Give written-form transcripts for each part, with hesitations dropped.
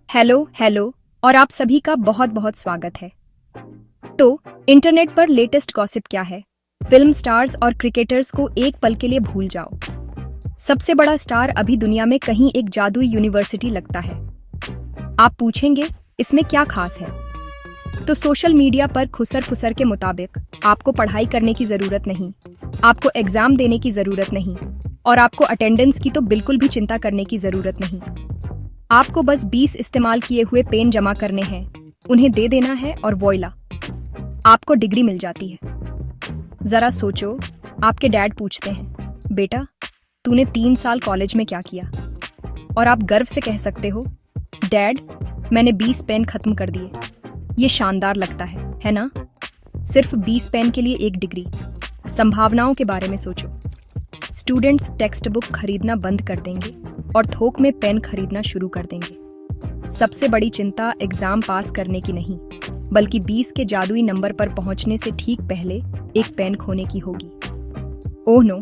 Hello hello और आप सभी का बहुत बहुत स्वागत है। तो इंटरनेट पर लेटेस्ट गॉसिप क्या है? फिल्म स्टार्स और क्रिकेटर्स को एक पल के लिए भूल जाओ। सबसे बड़ा स्टार अभी दुनिया में कहीं एक जादुई यूनिवर्सिटी लगता है। आप पूछेंगे इसमें क्या खास है? तो सोशल मीडिया पर खुसर फुसर के मुताबिक आपको पढ़ाई करने की जरूरत नहीं, आपको एग्जाम देने की जरूरत नहीं और आपको अटेंडेंस की तो बिल्कुल भी चिंता करने की जरूरत नहीं। आपको बस 20 इस्तेमाल किए हुए पेन जमा करने हैं, उन्हें दे देना है और वोइला, आपको डिग्री मिल जाती है। जरा सोचो, आपके डैड पूछते हैं, बेटा तूने 3 साल कॉलेज में क्या किया? और आप गर्व से कह सकते हो, डैड मैंने 20 पेन खत्म कर दिए। ये शानदार लगता है ना? सिर्फ 20 पेन के लिए एक डिग्री। संभावनाओं के बारे में सोचो। स्टूडेंट्स टेक्स्ट बुक खरीदना बंद कर देंगे और थोक में पेन खरीदना शुरू कर देंगे। सबसे बड़ी चिंता एग्जाम पास करने की नहीं, बल्कि 20 के जादुई नंबर पर पहुंचने से ठीक पहले एक पेन खोने की होगी। ओह नो,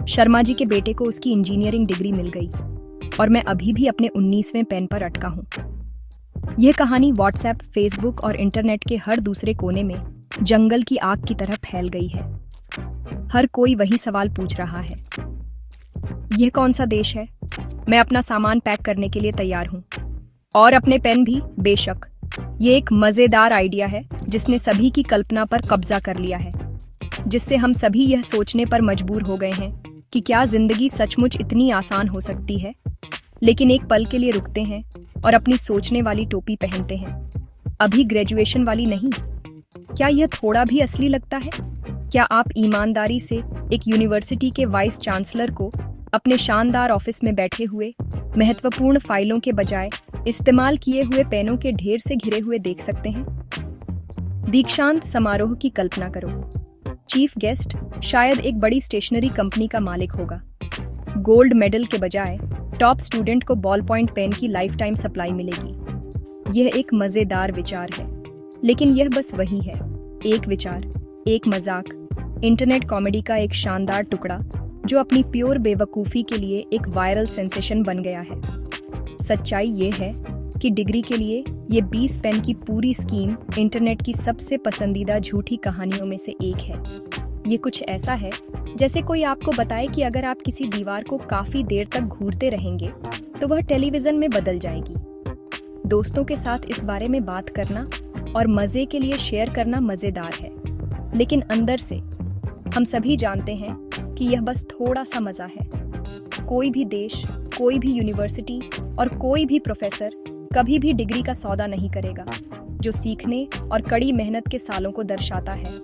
शर्मा जी के बेटे को उसकी इंजीनियरिंग डिग्री मिल गई और मैं अभी भी अपने 19वें पेन पर अटका हूं। यह कहानी व्हाट्सएप, फेसबुक और इंटरनेट के हर दूसरे कोने में जंगल की आग की तरह फैल गई है। हर कोई वही सवाल पूछ रहा है, यह कौन सा देश है? मैं अपना सामान पैक करने के लिए तैयार हूं, और अपने पेन भी। बेशक ये एक मजेदार आइडिया है जिसने सभी की कल्पना पर कब्जा कर लिया है, जिससे हम सभी यह सोचने पर मजबूर हो गए हैं कि क्या जिंदगी सचमुच इतनी आसान हो सकती है। लेकिन एक पल के लिए रुकते हैं और अपनी सोचने वाली टोपी पहनते हैं। अभी ग्रेजुएशन वाली नहीं। क्या यह थोड़ा भी असली लगता है? क्या आप ईमानदारी से एक यूनिवर्सिटी के वाइस चांसलर को अपने शानदार ऑफिस में बैठे हुए महत्वपूर्ण फाइलों के बजाय इस्तेमाल किए हुए पेनों के ढेर से घिरे हुए देख सकते हैं? दीक्षांत समारोह की कल्पना करो। चीफ गेस्ट शायद एक बड़ी स्टेशनरी कंपनी का मालिक होगा। गोल्ड मेडल के बजाय टॉप स्टूडेंट को बॉल पॉइंट पेन की लाइफ टाइम सप्लाई मिलेगी। यह एक मजेदार विचार है, लेकिन यह बस वही है, एक विचार, एक मजाक, इंटरनेट कॉमेडी का एक शानदार टुकड़ा जो अपनी प्योर बेवकूफ़ी के लिए एक वायरल सेंसेशन बन गया है। सच्चाई ये है कि डिग्री के लिए ये 20 पेन की पूरी स्कीम इंटरनेट की सबसे पसंदीदा झूठी कहानियों में से एक है। ये कुछ ऐसा है जैसे कोई आपको बताए कि अगर आप किसी दीवार को काफी देर तक घूरते रहेंगे तो वह टेलीविजन में बदल जाएगी। दोस्तों के साथ इस बारे में बात करना और मजे के लिए शेयर करना मजेदार है, लेकिन अंदर से हम सभी जानते हैं कि यह बस थोड़ा सा मजा है। कोई भी देश, कोई भी यूनिवर्सिटी और कोई भी प्रोफेसर कभी भी डिग्री का सौदा नहीं करेगा जो सीखने और कड़ी मेहनत के सालों को दर्शाता है,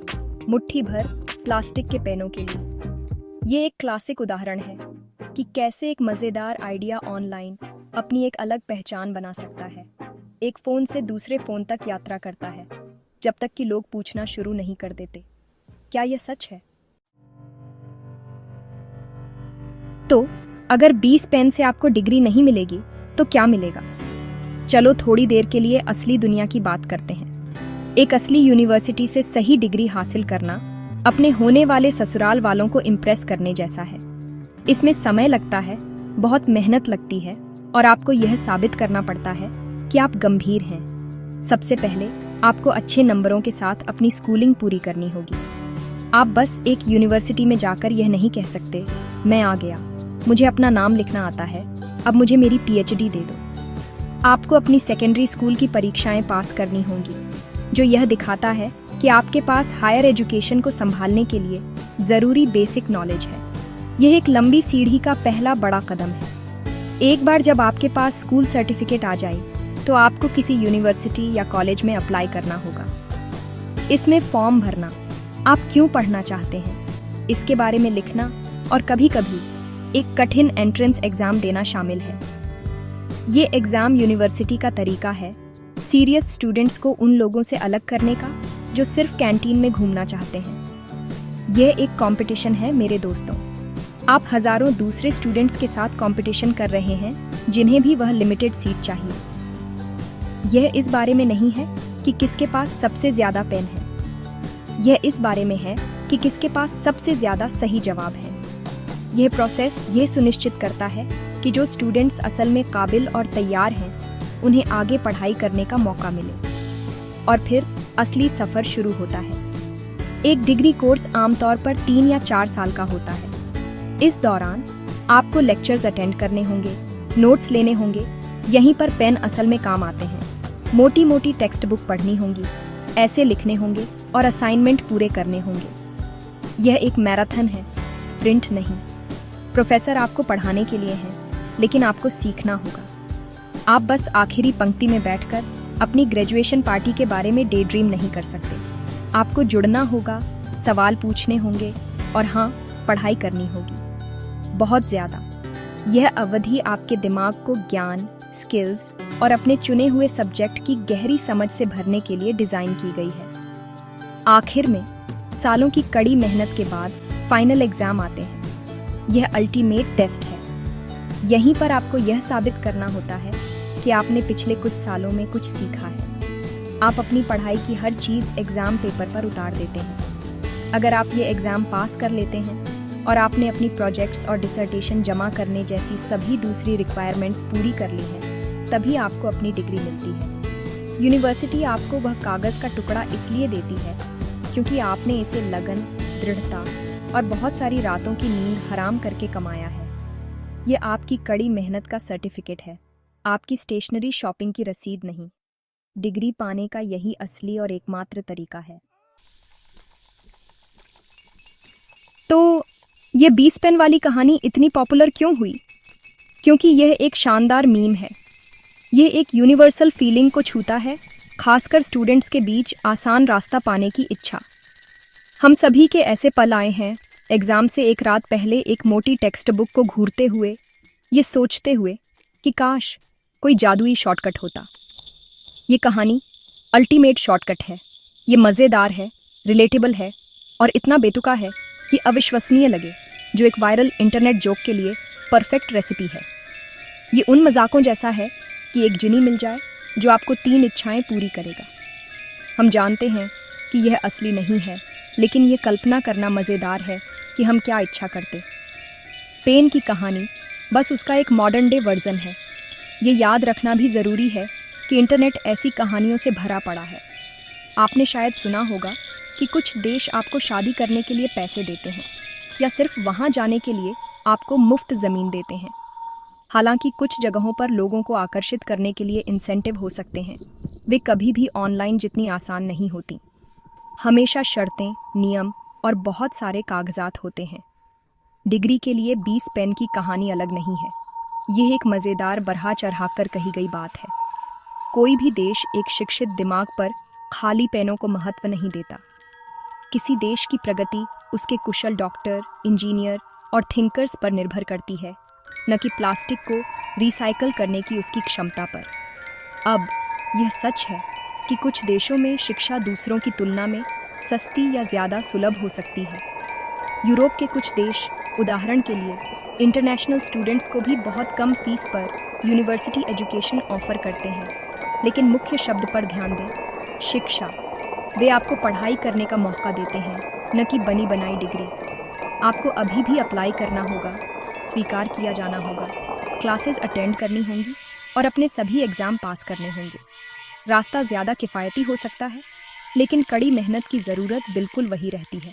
मुट्ठी भर प्लास्टिक के पेनों के लिए। ये एक क्लासिक उदाहरण है कि कैसे एक मजेदार आइडिया ऑनलाइन अपनी एक अलग पहचान बना सकता है। एक फोन से दूसरे फोन तक यात्रा करता है, जब तक कि लोग पूछना शुरू नहीं कर देते, क्या यह सच है? तो अगर 20 पेन से आपको डिग्री नहीं मिलेगी तो क्या मिलेगा? चलो थोड़ी देर के लिए असली दुनिया की बात करते हैं। एक असली यूनिवर्सिटी से सही डिग्री हासिल करना अपने होने वाले ससुराल वालों को इम्प्रेस करने जैसा है। इसमें समय लगता है, बहुत मेहनत लगती है और आपको यह साबित करना पड़ता है कि आप गंभीर हैं। सबसे पहले आपको अच्छे नंबरों के साथ अपनी स्कूलिंग पूरी करनी होगी। आप बस एक यूनिवर्सिटी में जाकर यह नहीं कह सकते, मैं आ गया, मुझे अपना नाम लिखना आता है, अब मुझे मेरी पीएचडी दे दो। आपको अपनी सेकेंडरी स्कूल की परीक्षाएं पास करनी होंगी, जो यह दिखाता है कि आपके पास हायर एजुकेशन को संभालने के लिए जरूरी बेसिक नॉलेज है। यह एक लंबी सीढ़ी का पहला बड़ा कदम है। एक बार जब आपके पास स्कूल सर्टिफिकेट आ जाए तो आपको किसी यूनिवर्सिटी या कॉलेज में अप्लाई करना होगा। इसमें फॉर्म भरना, आप क्यों पढ़ना चाहते हैं, इसके बारे में लिखना और कभी-कभी एक कठिन एंट्रेंस एग्जाम देना शामिल है। ये एग्जाम यूनिवर्सिटी का तरीका है सीरियस स्टूडेंट्स को उन लोगों से अलग करने का जो सिर्फ कैंटीन में घूमना चाहते हैं। यह एक कंपटीशन है मेरे दोस्तों। आप हजारों दूसरे स्टूडेंट्स के साथ कंपटीशन कर रहे हैं जिन्हें भी वह लिमिटेड सीट चाहिए। यह इस बारे में नहीं है कि किसके पास सबसे ज्यादा पेन है, यह इस बारे में है कि किसके पास सबसे ज्यादा सही जवाब है। यह प्रोसेस यह सुनिश्चित करता है कि जो स्टूडेंट्स असल में काबिल और तैयार हैं उन्हें आगे पढ़ाई करने का मौका मिले। और फिर असली सफ़र शुरू होता है। एक डिग्री कोर्स आमतौर पर 3 या 4 साल का होता है। इस दौरान आपको लेक्चर्स अटेंड करने होंगे, नोट्स लेने होंगे। यहीं पर पेन असल में काम आते हैं। मोटी मोटी टेक्स्ट बुक पढ़नी होंगी, ऐसे लिखने होंगे और असाइनमेंट पूरे करने होंगे। यह एक मैराथन है, स्प्रिंट नहीं। प्रोफेसर आपको पढ़ाने के लिए हैं, लेकिन आपको सीखना होगा। आप बस आखिरी पंक्ति में बैठकर अपनी ग्रेजुएशन पार्टी के बारे में डे ड्रीम नहीं कर सकते। आपको जुड़ना होगा, सवाल पूछने होंगे और हाँ, पढ़ाई करनी होगी, बहुत ज़्यादा। यह अवधि आपके दिमाग को ज्ञान, स्किल्स और अपने चुने हुए सब्जेक्ट की गहरी समझ से भरने के लिए डिज़ाइन की गई है। आखिर में सालों की कड़ी मेहनत के बाद फाइनल एग्ज़ाम आते हैं। यह अल्टीमेट टेस्ट है। यहीं पर आपको यह साबित करना होता है कि आपने पिछले कुछ सालों में कुछ सीखा है। आप अपनी पढ़ाई की हर चीज़ एग्ज़ाम पेपर पर उतार देते हैं। अगर आप ये एग्ज़ाम पास कर लेते हैं और आपने अपनी प्रोजेक्ट्स और डिसर्टेशन जमा करने जैसी सभी दूसरी रिक्वायरमेंट्स पूरी कर ली हैं, तभी आपको अपनी डिग्री मिलती है। यूनिवर्सिटी आपको वह कागज़ का टुकड़ा इसलिए देती है क्योंकि आपने इसे लगन, दृढ़ता और बहुत सारी रातों की नींद हराम करके कमाया है। ये आपकी कड़ी मेहनत का सर्टिफिकेट है, आपकी स्टेशनरी शॉपिंग की रसीद नहीं। डिग्री पाने का यही असली और एकमात्र तरीका है। तो ये 20 पेन वाली कहानी इतनी पॉपुलर क्यों हुई? क्योंकि यह एक शानदार मीम है। यह एक यूनिवर्सल फीलिंग को छूता है, खासकर स्टूडेंट्स के बीच आसान रास्ता पाने की इच्छा। हम सभी के ऐसे पल आए हैं, एग्ज़ाम से एक रात पहले एक मोटी टेक्स्ट बुक को घूरते हुए, ये सोचते हुए कि काश कोई जादुई शॉर्टकट होता। ये कहानी अल्टीमेट शॉर्टकट है। ये मज़ेदार है, रिलेटेबल है और इतना बेतुका है कि अविश्वसनीय लगे, जो एक वायरल इंटरनेट जोक के लिए परफेक्ट रेसिपी है। ये उन मजाकों जैसा है कि एक जिनी मिल जाए जो आपको 3 इच्छाएं पूरी करेगा। हम जानते हैं कि यह असली नहीं है, लेकिन ये कल्पना करना मज़ेदार है कि हम क्या इच्छा करते। पेन की कहानी बस उसका एक मॉडर्न डे वर्जन है। ये याद रखना भी ज़रूरी है कि इंटरनेट ऐसी कहानियों से भरा पड़ा है। आपने शायद सुना होगा कि कुछ देश आपको शादी करने के लिए पैसे देते हैं या सिर्फ वहाँ जाने के लिए आपको मुफ्त ज़मीन देते हैं। हालांकि कुछ जगहों पर लोगों को आकर्षित करने के लिए इंसेंटिव हो सकते हैं, वे कभी भी ऑनलाइन जितनी आसान नहीं होती। हमेशा शर्तें, नियम और बहुत सारे कागजात होते हैं। डिग्री के लिए 20 पेन की कहानी अलग नहीं है। यह एक मज़ेदार बढ़ा चढ़ा कर कही गई बात है। कोई भी देश एक शिक्षित दिमाग पर खाली पेनों को महत्व नहीं देता। किसी देश की प्रगति उसके कुशल डॉक्टर, इंजीनियर और थिंकर्स पर निर्भर करती है, न कि प्लास्टिक को रिसाइकल करने की उसकी क्षमता पर। अब यह सच है कि कुछ देशों में शिक्षा दूसरों की तुलना में सस्ती या ज़्यादा सुलभ हो सकती है। यूरोप के कुछ देश, उदाहरण के लिए, इंटरनेशनल स्टूडेंट्स को भी बहुत कम फीस पर यूनिवर्सिटी एजुकेशन ऑफर करते हैं। लेकिन मुख्य शब्द पर ध्यान दें, शिक्षा। वे आपको पढ़ाई करने का मौका देते हैं, न कि बनी बनाई डिग्री। आपको अभी भी अप्लाई करना होगा, स्वीकार किया जाना होगा, क्लासेस अटेंड करनी होंगी और अपने सभी एग्ज़ाम पास करने होंगे। रास्ता ज़्यादा किफ़ायती हो सकता है, लेकिन कड़ी मेहनत की ज़रूरत बिल्कुल वही रहती है।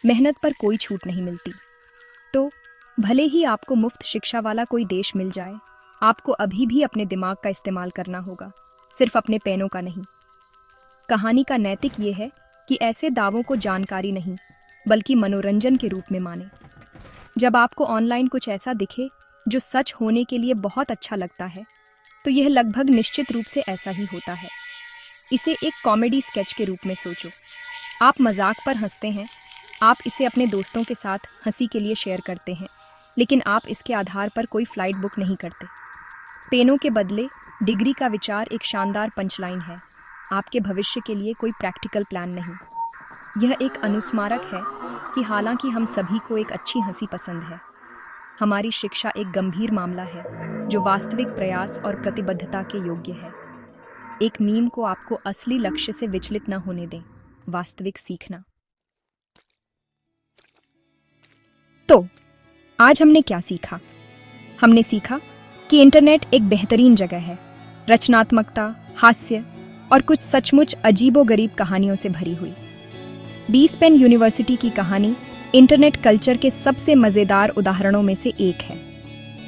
मेहनत पर कोई छूट नहीं मिलती। तो भले ही आपको मुफ्त शिक्षा वाला कोई देश मिल जाए, आपको अभी भी अपने दिमाग का इस्तेमाल करना होगा, सिर्फ अपने पेनों का नहीं। कहानी का नैतिक ये है कि ऐसे दावों को जानकारी नहीं, बल्कि मनोरंजन के रूप में माने। जब आपको ऑनलाइन कुछ ऐसा दिखे जो सच होने के लिए बहुत अच्छा लगता है, तो यह लगभग निश्चित रूप से ऐसा ही होता है। इसे एक कॉमेडी स्केच के रूप में सोचो। आप मजाक पर हंसते हैं, आप इसे अपने दोस्तों के साथ हंसी के लिए शेयर करते हैं, लेकिन आप इसके आधार पर कोई फ्लाइट बुक नहीं करते। पेनों के बदले डिग्री का विचार एक शानदार पंचलाइन है, आपके भविष्य के लिए कोई प्रैक्टिकल प्लान नहीं। यह एक अनुस्मारक है कि हालांकि हम सभी को एक अच्छी हंसी पसंद है, हमारी शिक्षा एक गंभीर मामला है जो वास्तविक प्रयास और प्रतिबद्धता के योग्य है। एक मीम को आपको असली लक्ष्य से विचलित न होने दें, वास्तविक सीखना। तो आज हमने क्या सीखा? हमने सीखा कि इंटरनेट एक बेहतरीन जगह है, रचनात्मकता, हास्य और कुछ सचमुच अजीबोगरीब कहानियों से भरी हुई। 20 पेन यूनिवर्सिटी की कहानी इंटरनेट कल्चर के सबसे मज़ेदार उदाहरणों में से एक है।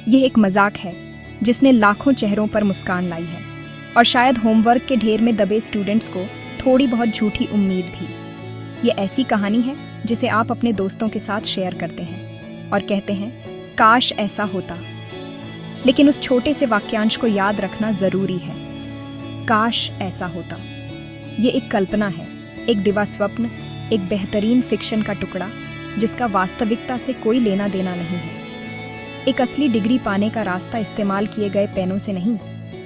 यह एक मजाक है जिसने लाखों चेहरों पर मुस्कान लाई है और शायद होमवर्क के ढेर में दबे स्टूडेंट्स को थोड़ी बहुत झूठी उम्मीद भी। ये ऐसी कहानी है जिसे आप अपने दोस्तों के साथ शेयर करते हैं और कहते हैं, काश ऐसा होता। लेकिन उस छोटे से वाक्यांश को याद रखना ज़रूरी है। काश ऐसा होता। ये एक कल्पना है, एक दिवा स्वप्न, एक बेहतरीन फिक्शन का टुकड़ा जिसका वास्तविकता से कोई लेना देना नहीं है। एक असली डिग्री पाने का रास्ता इस्तेमाल किए गए पेनों से नहीं,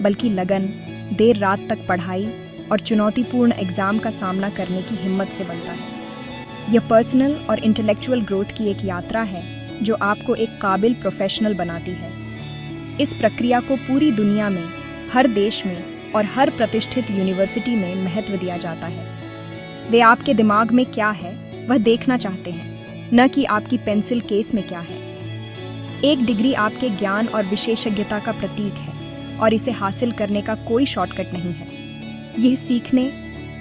बल्कि लगन, देर रात तक पढ़ाई और चुनौतीपूर्ण एग्जाम का सामना करने की हिम्मत से बनता है। यह पर्सनल और इंटेलेक्चुअल ग्रोथ की एक यात्रा है जो आपको एक काबिल प्रोफेशनल बनाती है। इस प्रक्रिया को पूरी दुनिया में, हर देश में और हर प्रतिष्ठित यूनिवर्सिटी में महत्व दिया जाता है। वे आपके दिमाग में क्या है वह देखना चाहते हैं, न कि आपकी पेंसिल केस में क्या है। एक डिग्री आपके ज्ञान और विशेषज्ञता का प्रतीक है और इसे हासिल करने का कोई शॉर्टकट नहीं है। यह सीखने,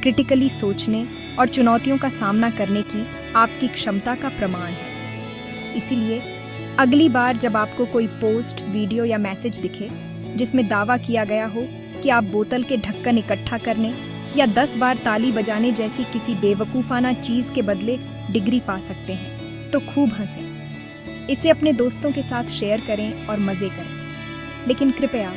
क्रिटिकली सोचने और चुनौतियों का सामना करने की आपकी क्षमता का प्रमाण है। इसीलिए अगली बार जब आपको कोई पोस्ट, वीडियो या मैसेज दिखे जिसमें दावा किया गया हो कि आप बोतल के ढक्कन इकट्ठा करने या 10 बार ताली बजाने जैसी किसी बेवकूफ़ाना चीज़ के बदले डिग्री पा सकते हैं, तो खूब हंसें। इसे अपने दोस्तों के साथ शेयर करें और मज़े करें। लेकिन कृपया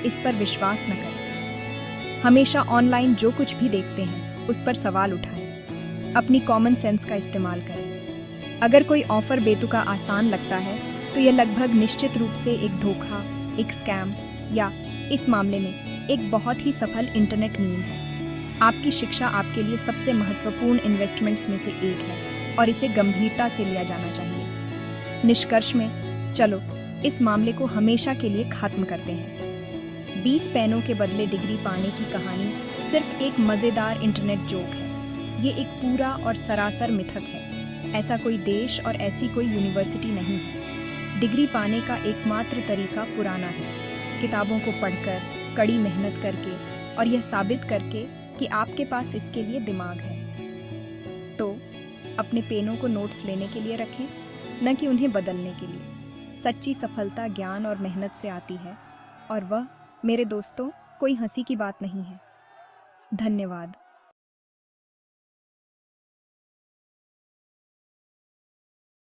इस पर विश्वास न करें। हमेशा ऑनलाइन जो कुछ भी देखते हैं उस पर सवाल उठाएं। अपनी कॉमन सेंस का इस्तेमाल करें। अगर कोई ऑफर बेतुका आसान लगता है तो यह लगभग निश्चित रूप से एक धोखा, एक स्कैम या इस मामले में एक बहुत ही सफल इंटरनेट मीम है। आपकी शिक्षा आपके लिए सबसे महत्वपूर्ण इन्वेस्टमेंट्स में से एक है और इसे गंभीरता से लिया जाना चाहिए। निष्कर्ष में, चलो इस मामले को हमेशा के लिए खत्म करते हैं। 20 पेनों के बदले डिग्री पाने की कहानी सिर्फ एक मज़ेदार इंटरनेट जोक है। ये एक पूरा और सरासर मिथक है। ऐसा कोई देश और ऐसी कोई यूनिवर्सिटी नहीं है। डिग्री पाने का एकमात्र तरीका पुराना है, किताबों को पढ़कर, कड़ी मेहनत करके और यह साबित करके कि आपके पास इसके लिए दिमाग है। तो अपने पेनों को नोट्स लेने के लिए रखें, न कि उन्हें बदलने के लिए। सच्ची सफलता ज्ञान और मेहनत से आती है और वह, मेरे दोस्तों, कोई हंसी की बात नहीं है। धन्यवाद।